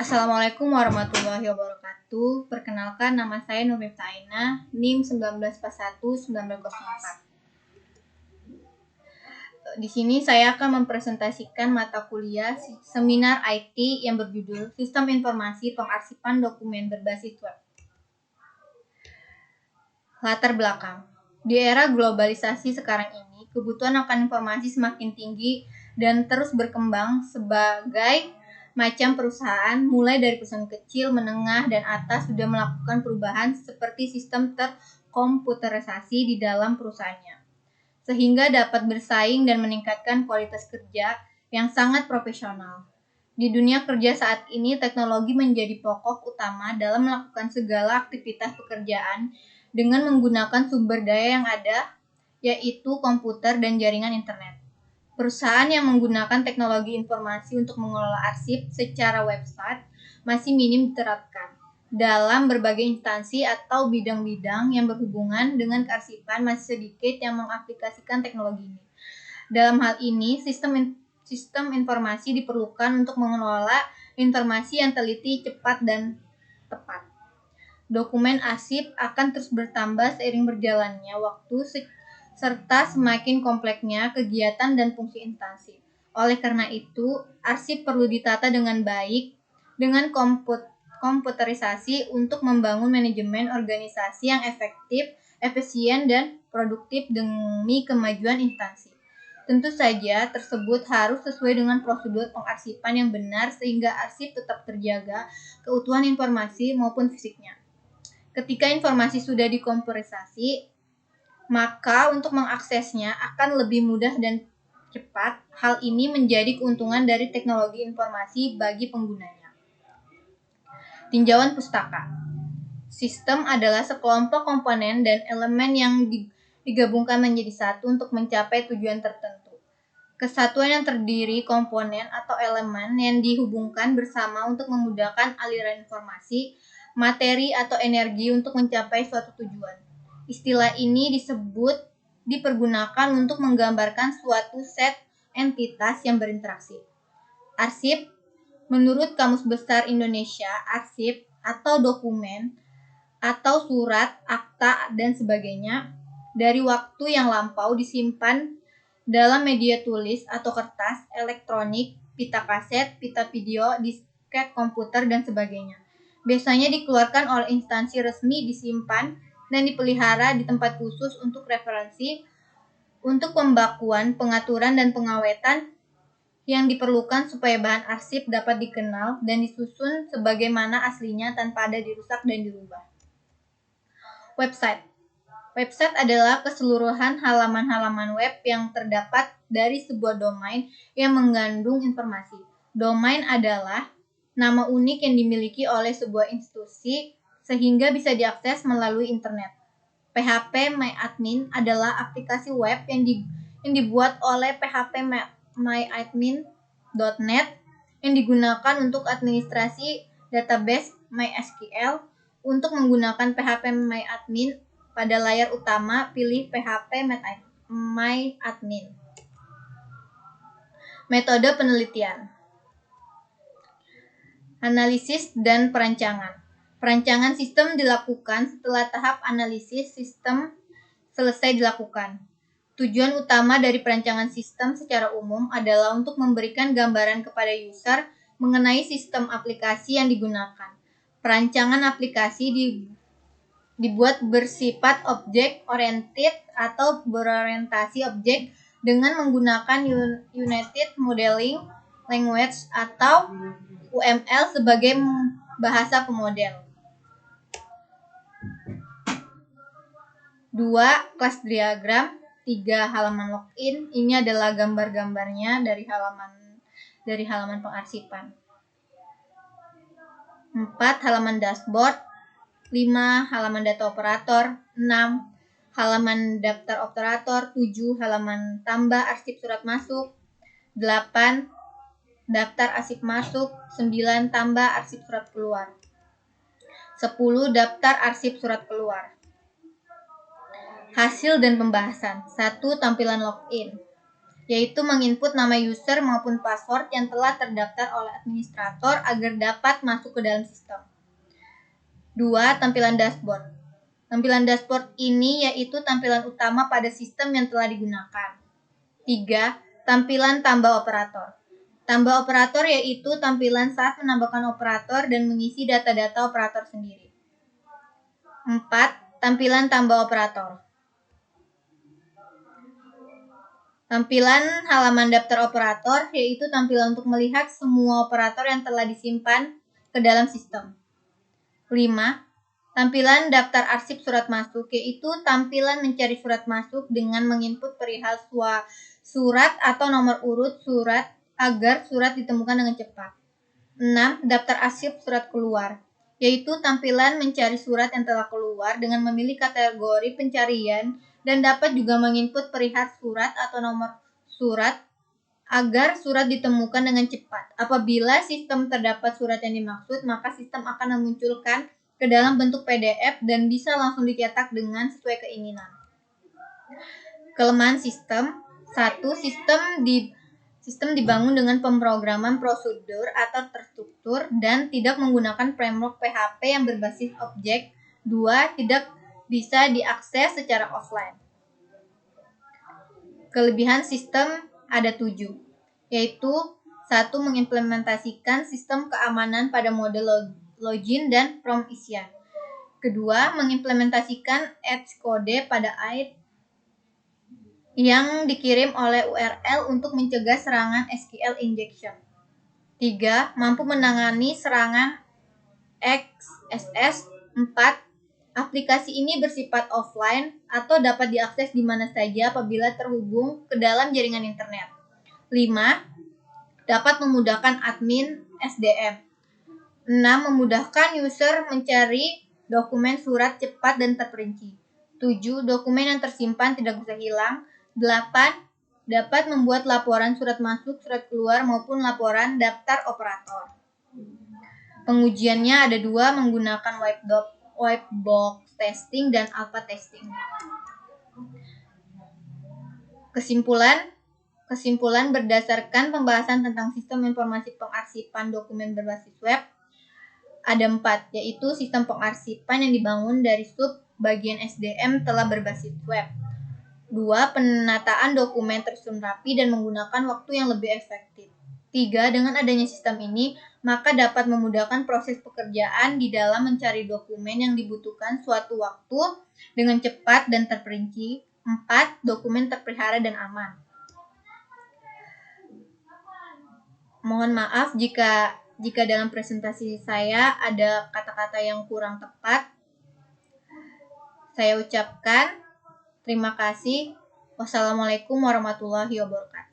Assalamualaikum warahmatullahi wabarakatuh. Perkenalkan, nama saya Nur Miftahina, NIM 1941-1904. Di sini saya akan mempresentasikan mata kuliah seminar IT yang berjudul Sistem Informasi Pengarsipan Dokumen Berbasis Web. Latar belakang. Di era globalisasi sekarang ini, kebutuhan akan informasi semakin tinggi dan terus berkembang sebagai macam perusahaan, mulai dari perusahaan kecil, menengah, dan atas sudah melakukan perubahan seperti sistem terkomputerisasi di dalam perusahaannya, sehingga dapat bersaing dan meningkatkan kualitas kerja yang sangat profesional. Di dunia kerja saat ini, teknologi menjadi pokok utama dalam melakukan segala aktivitas pekerjaan dengan menggunakan sumber daya yang ada, yaitu komputer dan jaringan internet. Perusahaan yang menggunakan teknologi informasi untuk mengelola arsip secara website masih minim diterapkan. Dalam berbagai instansi atau bidang-bidang yang berhubungan dengan kearsipan masih sedikit yang mengaplikasikan teknologi ini. Dalam hal ini, sistem informasi diperlukan untuk mengelola informasi yang teliti, cepat, dan tepat. Dokumen arsip akan terus bertambah seiring berjalannya waktu serta semakin kompleksnya kegiatan dan fungsi instansi. Oleh karena itu, arsip perlu ditata dengan baik dengan komputerisasi untuk membangun manajemen organisasi yang efektif, efisien, dan produktif demi kemajuan instansi. Tentu saja tersebut harus sesuai dengan prosedur pengarsipan yang benar sehingga arsip tetap terjaga keutuhan informasi maupun fisiknya. Ketika informasi sudah dikomputerisasi, maka untuk mengaksesnya akan lebih mudah dan cepat. Hal ini menjadi keuntungan dari teknologi informasi bagi penggunanya. Tinjauan pustaka. Sistem adalah sekelompok komponen dan elemen yang digabungkan menjadi satu untuk mencapai tujuan tertentu. Kesatuan yang terdiri komponen atau elemen yang dihubungkan bersama untuk memudahkan aliran informasi, materi atau energi untuk mencapai suatu tujuan. Istilah ini dipergunakan untuk menggambarkan suatu set entitas yang berinteraksi. Arsip, menurut Kamus Besar Indonesia, arsip atau dokumen atau surat, akta, dan sebagainya dari waktu yang lampau disimpan dalam media tulis atau kertas, elektronik, pita kaset, pita video, disket komputer, dan sebagainya. Biasanya dikeluarkan oleh instansi resmi, disimpan dan dipelihara di tempat khusus untuk referensi, untuk pembakuan, pengaturan, dan pengawetan yang diperlukan supaya bahan arsip dapat dikenal dan disusun sebagaimana aslinya tanpa ada dirusak dan dirubah. Website. Website adalah keseluruhan halaman-halaman web yang terdapat dari sebuah domain yang mengandung informasi. Domain adalah nama unik yang dimiliki oleh sebuah institusi sehingga bisa diakses melalui internet. phpMyAdmin adalah aplikasi web yang dibuat oleh phpMyAdmin.net yang digunakan untuk administrasi database MySQL. Untuk menggunakan phpMyAdmin pada layar utama, pilih phpMyAdmin. Metode penelitian. Analisis dan perancangan. Perancangan sistem dilakukan setelah tahap analisis sistem selesai dilakukan. Tujuan utama dari perancangan sistem secara umum adalah untuk memberikan gambaran kepada user mengenai sistem aplikasi yang digunakan. Perancangan aplikasi dibuat bersifat objek oriented atau berorientasi objek dengan menggunakan United Modeling Language atau UML sebagai bahasa pemodel. 2. Kelas diagram. 3. Halaman login. Ini adalah gambar-gambarnya dari halaman pengarsipan. 4. Halaman dashboard. 5. Halaman data operator. 6. Halaman daftar operator. 7. Halaman tambah arsip surat masuk. 8. Daftar arsip masuk. 9. Tambah arsip surat keluar. 10. Daftar arsip surat keluar. Hasil dan pembahasan. 1. Tampilan login. yaitu menginput nama user maupun password yang telah terdaftar oleh administrator agar dapat masuk ke dalam sistem. 2. Tampilan dashboard. Tampilan dashboard ini yaitu tampilan utama pada sistem yang telah digunakan. 3. Tampilan tambah operator. Tambah operator yaitu tampilan saat menambahkan operator dan mengisi data-data operator sendiri. 4. Tampilan tambah operator. Tampilan halaman daftar operator yaitu tampilan untuk melihat semua operator yang telah disimpan ke dalam sistem. 5. Tampilan daftar arsip surat masuk yaitu tampilan mencari surat masuk dengan menginput perihal surat atau nomor urut surat agar surat ditemukan dengan cepat. 6. Daftar arsip surat keluar yaitu tampilan mencari surat yang telah keluar dengan memilih kategori pencarian dan dapat juga menginput perihal surat atau nomor surat agar surat ditemukan dengan cepat. Apabila sistem terdapat surat yang dimaksud, maka sistem akan memunculkan ke dalam bentuk PDF dan bisa langsung dicetak dengan sesuai keinginan. Kelemahan sistem. 1. Sistem dibangun dengan pemrograman prosedur atau terstruktur dan tidak menggunakan framework PHP yang berbasis objek. 2. Tidak bisa diakses secara offline. Kelebihan sistem ada 7, yaitu 1. Mengimplementasikan sistem keamanan pada mode login dan prompt isian. 2. Mengimplementasikan edge code pada AID yang dikirim oleh URL untuk mencegah serangan SQL injection. 3. Mampu menangani serangan XSS. 4. Aplikasi ini bersifat offline atau dapat diakses di mana saja apabila terhubung ke dalam jaringan internet. 5. Dapat memudahkan admin SDM. 6. Memudahkan user mencari dokumen surat cepat dan terperinci. 7. Dokumen yang tersimpan tidak bisa hilang. 8. Dapat membuat laporan surat masuk, surat keluar, maupun laporan daftar operator. Pengujiannya ada 2, menggunakan white box testing dan alpha testing. Kesimpulan berdasarkan pembahasan tentang sistem informasi pengarsipan dokumen berbasis web ada 4, yaitu sistem pengarsipan yang dibangun dari sub bagian SDM telah berbasis web. 2. Penataan dokumen tersusun rapi dan menggunakan waktu yang lebih efektif. 3. Dengan adanya sistem ini, maka dapat memudahkan proses pekerjaan di dalam mencari dokumen yang dibutuhkan suatu waktu dengan cepat dan terperinci. 4. Dokumen terpelihara dan aman. Mohon maaf jika dalam presentasi saya ada kata-kata yang kurang tepat. Saya ucapkan terima kasih. Wassalamualaikum warahmatullahi wabarakatuh.